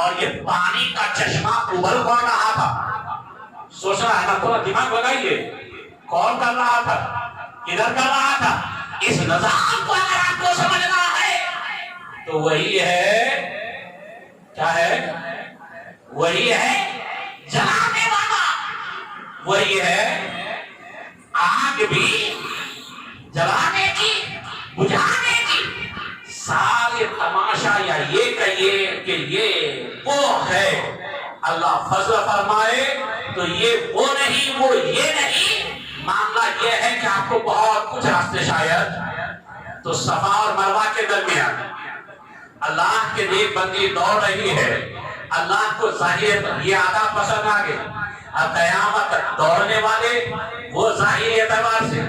اور یہ پانی کا چشمہ ابل پڑ رہا تھا. سوچ رہا ہے نا, تھوڑا دماغ لگائیے, کون کر رہا تھا, کدھر کر رہا تھا. اس نظام کو اگر آپ کو سمجھنا ہے تو وہی ہے, کیا ہے, وہی ہے جلانے والا, وہی ہے آگ بھی جلانے کی, بجھانے کی. سارے تماشا یا یہ کہیے کہ یہ وہ ہے, اللہ فضل فرمائے تو یہ وہ نہیں, وہ یہ نہیں. معاملہ یہ ہے کہ آپ کو بہت کچھ راستے شاید تو صفا اور مروہ کے درمیان اللہ کے نیک بندی دوڑ رہی ہے. اللہ کو ظاہر یہ آدھا پسند آ گئے, اب قیامت دوڑنے والے وہ ظاہری اعتبار سے,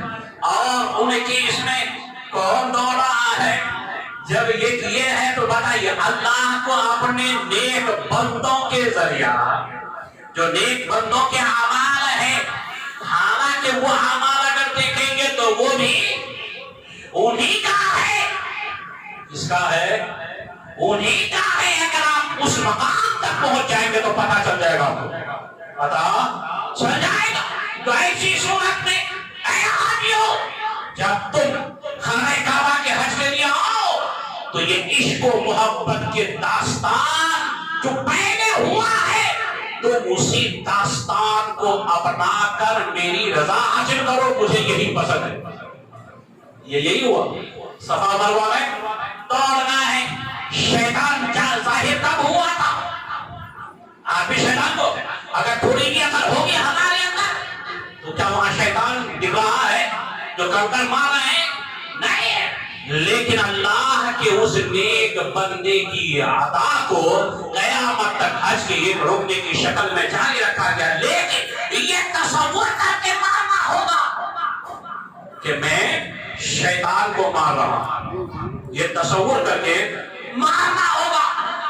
اور ان کی اس میں کون دوڑ رہا ہے. جب یہ ہے تو بتائیے اللہ کو اپنے نیک بندوں کے ذریعہ, جو نیک بندوں کے اعمال ہیں, حالانکہ وہ اعمال اگر دیکھیں گے تو وہ بھی انہی کا ہے. کس کا ہے, انہی کا ہے. اگر آپ اس مقام تک پہنچ جائیں گے تو پتہ چل جائے گا, پتہ چل جائے گا. تو ایسی صورت میں اے حاجیو, جب تم خانہ کعبہ کے حج کے لیے آؤ تو یہ عشق و محبت کے داستان جو پہلے ہوا ہے تم اسی داستان کو اپنا کر میری رضا حاصل کرو, مجھے یہی پسند ہے. یہی ہوا صفا مروہ میں دوڑنا ہے. شیطان ظاہر کب ہوا تھا, آپ بھی شیطان کو اگر تھوڑی بھی اثر ہوگی ہمارے اندر تو کیا وہاں شیطان دکھ رہا ہے جو کنکر مار رہے ہیں, نہیں. لیکن اللہ کے اس نیک بندے کی عطا کو قیامت تک حج کے ایک رکنے کی شکل میں جاری رکھا گیا. لیکن یہ تصور کر کے مارنا ہوگا کہ میں شیطان کو مار رہا ہوں, یہ تصور کر کے مارنا ہوگا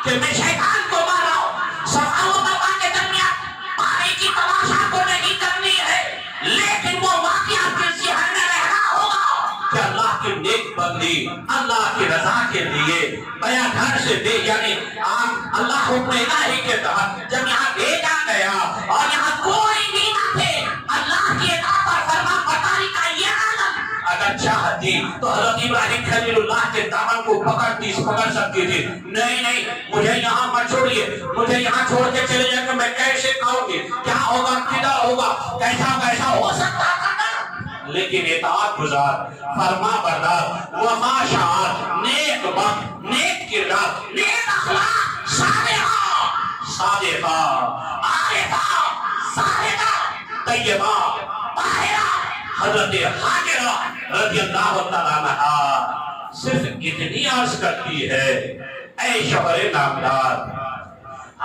کہ میں شیطان کو مار رہا ہوں. صفا و مروہ کے درمیان پانی کی تماشا کو نہیں کرنی ہے, لیکن وہ واقعہ کے ذہن میں رہنا ہوگا کہ اللہ کی نیک بندی اللہ کی رضا کے لیے بیا گھر سے دے, یعنی آپ اللہ حکم الہی کے تحت جب یہاں بھیجا گیا اور یہاں کوئی بھی نہ تھے, اللہ کی اطاعت اور فرما برداری کا یہ عالم اگر چاہتی تو حضرت ابراہیم خلیل اللہ کے دامن کو پکڑ سکتی تھی. نہیں, مجھے یہاں مت چھوڑیے, مجھے یہاں چھوڑ کے چلے جائیں گے, میں کیسے کھاؤں گی, کیا ہوگا, کدھر ہوگا, کیسا ہو سکتا تھا. لیکن اطاعت گزار, فرما بردار, وفا شعار, نیک بخت, نیک کردار, نیک اخلاق, صادقہ, عارفہ, صادقہ, طیبہ, طاہرہ حضرت حاجرہ رضی اللہ تعالیٰ عنہا صرف اتنی عرض کرتی ہے, اے شوہر نامدار,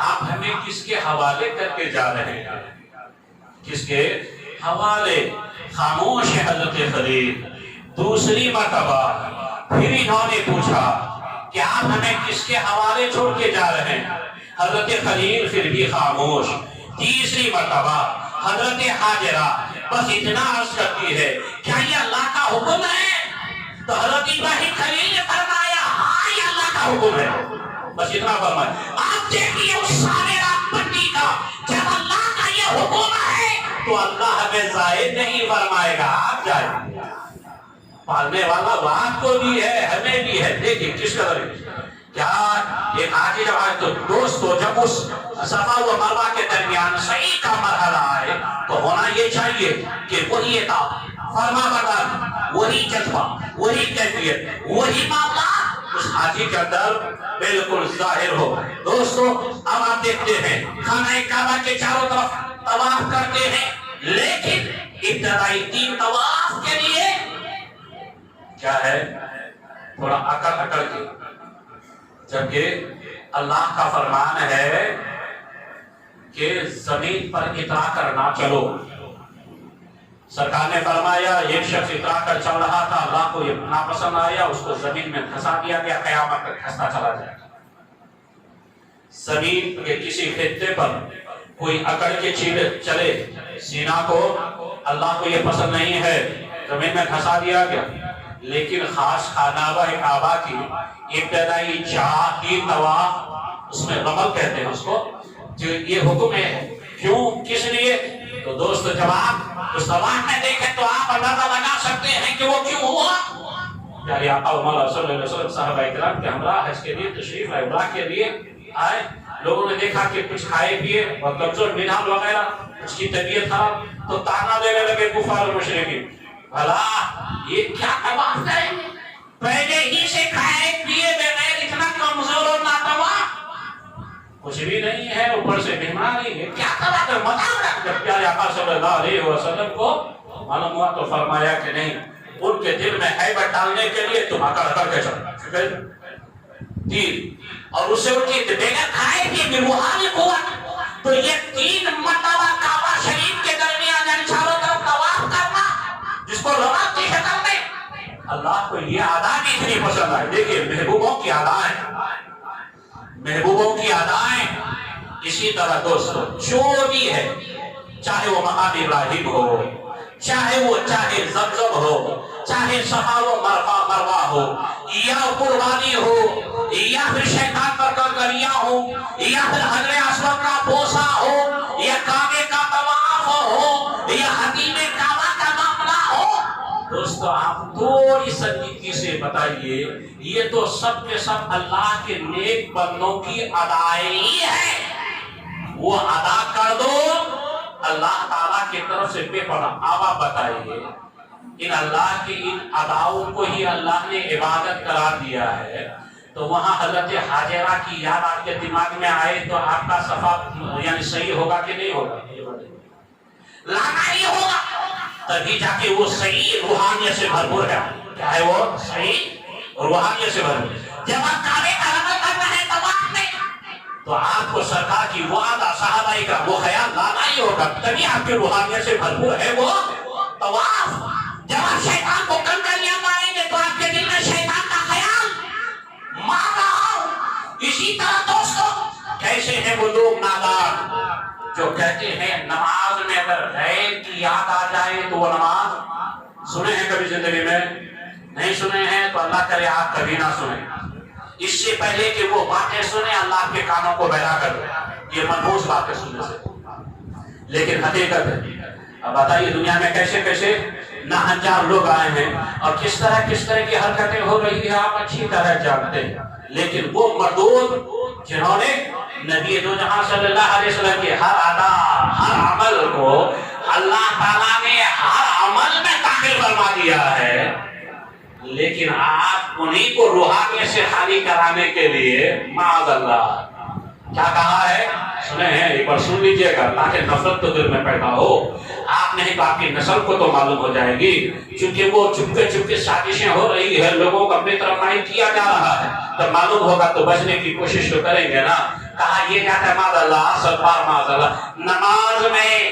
آپ ہمیں کس کے حوالے کر کے جا رہے ہیں, کس کے حوالے. خاموش ہے حضرت خلیل. دوسری مرتبہ پھر انہوں نے پوچھا کہ آپ ہمیں کس کے حوالے چھوڑ کے جا رہے ہیں. حضرت خلیل پھر بھی خاموش. تیسری مرتبہ حضرت حاجرہ بس اتنا عرض کرتی ہے, کیا یہ اللہ کا حکم ہے؟ تو حضرت ابراہیم خلیل نے فرمایا, ہاں یہ اللہ کا حکم ہے. بس اتنا فرمایا. آپ دیکھیے اس سامرا بندی کا, جب اللہ کا یہ حکم ہے تو اللہ ہمیں زائد نہیں فرمائے گا, آپ جائیں. پالنے والا آپ کو بھی ہے, ہمیں بھی ہے. دیکھیں کس قدر کیا ایک آگے جب آئے تو دوستو, جب اس صفا و مروہ کے درمیان صحیح کا مرحلہ آئے تو ہونا یہ چاہیے کہ وہی اطاعت, فرما بردار, وہی جذبہ, وہی کیفیت, وہی معاملہ اس حاجی کے اندر بالکل ظاہر ہو. دوستو اب آپ دیکھتے ہیں خانہ کعبہ کے چاروں طرف طواف کرتے ہیں, لیکن ابتدائی 3 طواف کے لیے کیا ہے, تھوڑا اکڑ کے, جبکہ اللہ کا فرمان ہے کہ زمین پر اترا کر نہ چلو. سرکار نے فرمایا ایک شخص اترا کر چل رہا تھا, اللہ کو یہ ناپسند آیا, اس کو زمین میں دھسا دیا گیا, قیامت تک دھستا چلا جائے گا. زمین کے کسی خطے پر کوئی اکڑ کے چلے, سینہ کو اللہ کو یہ پسند نہیں ہے, زمین میں دھسا دیا گیا. لیکن خاص خانہ کعبہ کی ابتدائی 3 طواف اس میں رمل کہتے ہیں اس کو، جو یہ حکم ہے کیوں کس لیے؟ تو دوست جب آپ اس طواف میں دیکھیں تو آپ اندازہ لگا سکتے ہیں کہ وہ کیوں ہوا۔ پیارے آقا مولا صلی اللہ علیہ وسلم صحابہ اکرام کے ہمراہ حج کے لیے تشریف لائے، عمرہ کے لیے آئے، لوگوں نے دیکھا کہ کچھ کھائے پیے اور کمزور منحل وغیرہ، اس کی طبیعت خراب، تو تانا دینے لگے کفار و مشرکین، بھلا یہ کیا طواف کریں گے، پہلے ہی سے کھائے پیے بغیر اتنا کمزور اور ناتواف، کچھ بھی نہیں ہے، اوپر سے بیماری ہے، کیا طواف ہے، مذاق رکھ۔ جب پیارے آقا صلی اللہ علیہ وسلم کو معلوم ہوا تو فرمایا کہ نہیں، ان کے دل میں ہیبت ڈالنے کے لیے تم اکڑ کر کے چلو جی، اور اسے ان کی بغیر کھائے پیے روحانی قوت، تو یہ 3 مرتبہ کعبہ شریف کے درمیان یعنی چاروں طرف طواف کرنا، جس کو رواق کی شکل میں، اللہ کو یہ ادا بھی اتنی پسند آئی۔ دیکھیے محبوبوں کی ادائیں، محبوبوں کی ادائیں اسی طرح دوستو جو بھی ہے، چاہے وہ مقام ابراہیم ہو، چاہے زمزم ہو، چاہے صفا و مروہ ہو، یا قربانی ہو، یا پھر شیطان پر کنکریاں ہو، یا پھر حجر اسود کا بوسہ ہو، یا کعبے کا طواف ہو، یا حتیم کعبہ کا معاملہ ہو، دوستو آپ تھوڑی سنجیدگی سے بتائیے، یہ تو سب کے سب اللہ کے نیک بندوں کی ادائیں ہے، وہ ادا کر دو، اللہ تعالیٰ کی طرف سے بے پناہ۔ اب آپ بتائیے ان اللہ کی ان اداؤں کو ہی اللہ نے عبادت قرار دیا ہے، تو وہاں حضرت حاجرہ کی یاد آپ کے دماغ میں آئے تو آپ کا صفا یعنی صحیح ہوگا کہ نہیں ہوگا؟ لانا ہی ہوگا، تبھی جا کے وہ صحیح روحانیت سے بھرپور ہے۔ کیا ہے وہ؟ صحیح روحانیت سے بھرپور۔ جب آپ کعبے کا عمل کر رہے ہیں طواف میں، تو آپ کو سرکار کی وہ عادہ صحابہ کا وہ خیال لانا ہی ہوگا، تبھی آپ کی روحانیت سے بھرپور ہے وہ طواف۔ جب آپ شیطان کو کنکریاں ماریں گے تو آپ کے دل میں شیطان کا خیال مار رہا ہو۔ اسی طرح دوستو کیسے ہیں وہ لوگ نادان جو کہتے ہیں نماز میں اگر غیر کی یاد آ جائے تو وہ نماز سنے ہیں کبھی زندگی میں؟ نہیں سنے ہیں تو اللہ کرے آپ کبھی نہ سنیں، اس سے پہلے کہ وہ باتیں سنیں اللہ کے کانوں کو بہلا کر دیں، یہ منحوس باتیں سننے سے۔ لیکن حقیقت ہے، اب بتائیے دنیا میں کیسے کیسے ناہنجار لوگ آئے ہیں اور کس طرح کی حرکتیں ہو رہی ہیں آپ اچھی طرح جانتے ہیں، لیکن وہ مردود جنہوں نے نبی دو جہاں صلی اللہ علیہ وسلم کے ہر ادا ہر عمل کو اللہ تعالیٰ نے ہر عمل میں داخل فرما دیا ہے، لیکن آپ انہی کو روحانیت سے خالی کرانے کے لیے معاذ اللہ کیا کہا ہے؟ سنے ہیں، ایک بار سن لیجئے گا تاکہ نفرت تو دل میں پیدا ہو، آپ نہیں تو آپ کی نسل کو تو معلوم ہو جائے گی، چونکہ وہ چپکے سازشیں ہو رہی ہے، لوگوں کو اپنی طرف مائل کیا جا رہا ہے، تو معلوم ہوگا تو بچنے کی کوشش تو کریں گے نا۔ کہا یہ جاتا ہے معاذ اللہ سرپار معاذ اللہ، نماز میں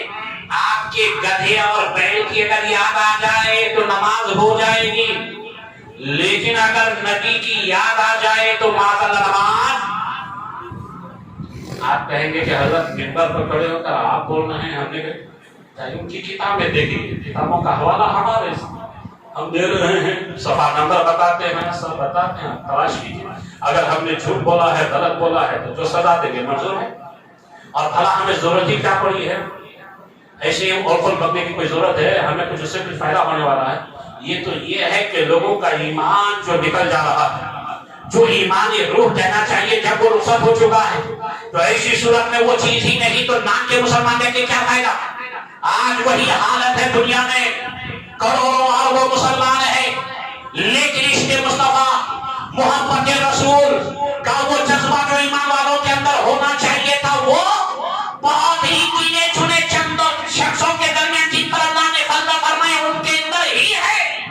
آپ کے گدھے اور بیل کی اگر یاد آ جائے تو نماز ہو جائے گی، لیکن اگر نبی کی یاد آ جائے تو معاذ اللہ نماز۔ آپ کہیں گے کہ حضرت منبر پر کھڑے ہو کر آپ بول رہے ہیں، ہم نے ان کی کتابیں دیکھی، کتابوں کا حوالہ ہمارے ہم دے رہے ہیں، صفحہ نمبر بتاتے ہیں، سب بتاتے ہیں، تلاش کیجیے، اگر ہم نے جھوٹ بولا ہے غلط بولا ہے تو جو سزا دیں گے منظور ہے، اور بھلا ہمیں ضرورت ہی کیا پڑی ہے، ایسے ہی اور کھول بکنے کی کوئی ضرورت ہے، ہمیں کچھ اس سے کچھ فائدہ ہونے والا ہے؟ یہ تو یہ ہے کہ لوگوں کا ایمان جو نکل جا رہا ہے، جو ایمانی روح کہنا چاہیے جب وہ رخصت ہو چکا ہے، تو ایسی صورت میں وہ چیز ہی نہیں تو نام کے مسلمان دے کے کیا فائدہ؟ آج وہی حالت ہے دنیا میں، کروڑوں اربوں مسلمان ہیں، لیکن عشق مصطفیٰ محبت رسول کا وہ جذبہ جو ایمان والوں کے اندر ہونا چاہیے تھا، وہ بہت ہی گنے چنے چند شخصوں کے درمیان جن پر اللہ نے فضل فرمایا ان کے اندر ہی ہے،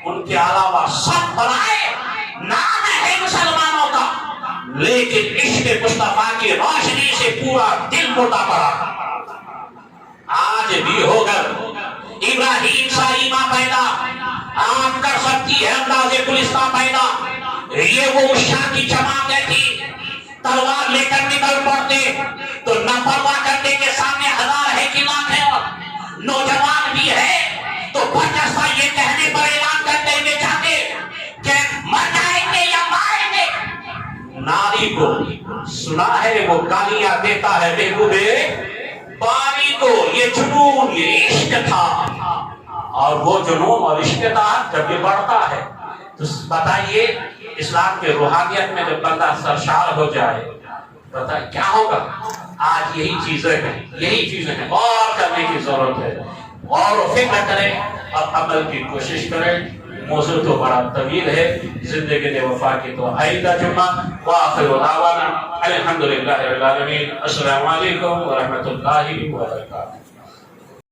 ان کے علاوہ سب بلائے نام ہے مسلمانوں کا، لیکن عشق مصطفیٰ کی روشنی سے پورا دل مردہ پڑا۔ آج بھی ہوگر ابراہیم سا ایمان پیدا آپ کر سکتی ہے انداز گلستہ پیدا، یہ وہ شاہ کی جماعت تھی، تلوار لے کر نکل پڑتے تو نہ پرواہ کرنے کے سامنے ہزار ہے کہ لاکھ ہے، اور نوجوان بھی ہے تو برجستہ یہ کہنے پر اعلان کرتے ہوئے جاتے کہ مر جائیں گے یا ماریں گے، ناری کو سنا ہے وہ گالیاں دیتا ہے محبوبے باری کو. یہ جنون یہ عشق تھا اور وہ جنون اور عشق تھا جب یہ بڑھتا ہے تو بتائیے اسلام کے روحانیت میں جب بندہ سرشار ہو جائے بتائیے کیا ہوگا. آج یہی چیزیں ہیں اور کرنے کی ضرورت ہے. اور فکر کریں اور عمل کی کوشش کریں. موضوع تو بڑا طویل ہے. زندگی نے وفا کی تو آئندہ جمعہ وآخر دعوانا الحمدللہ رب العالمین. السلام علیکم ورحمۃ اللہ وبرکاتہ.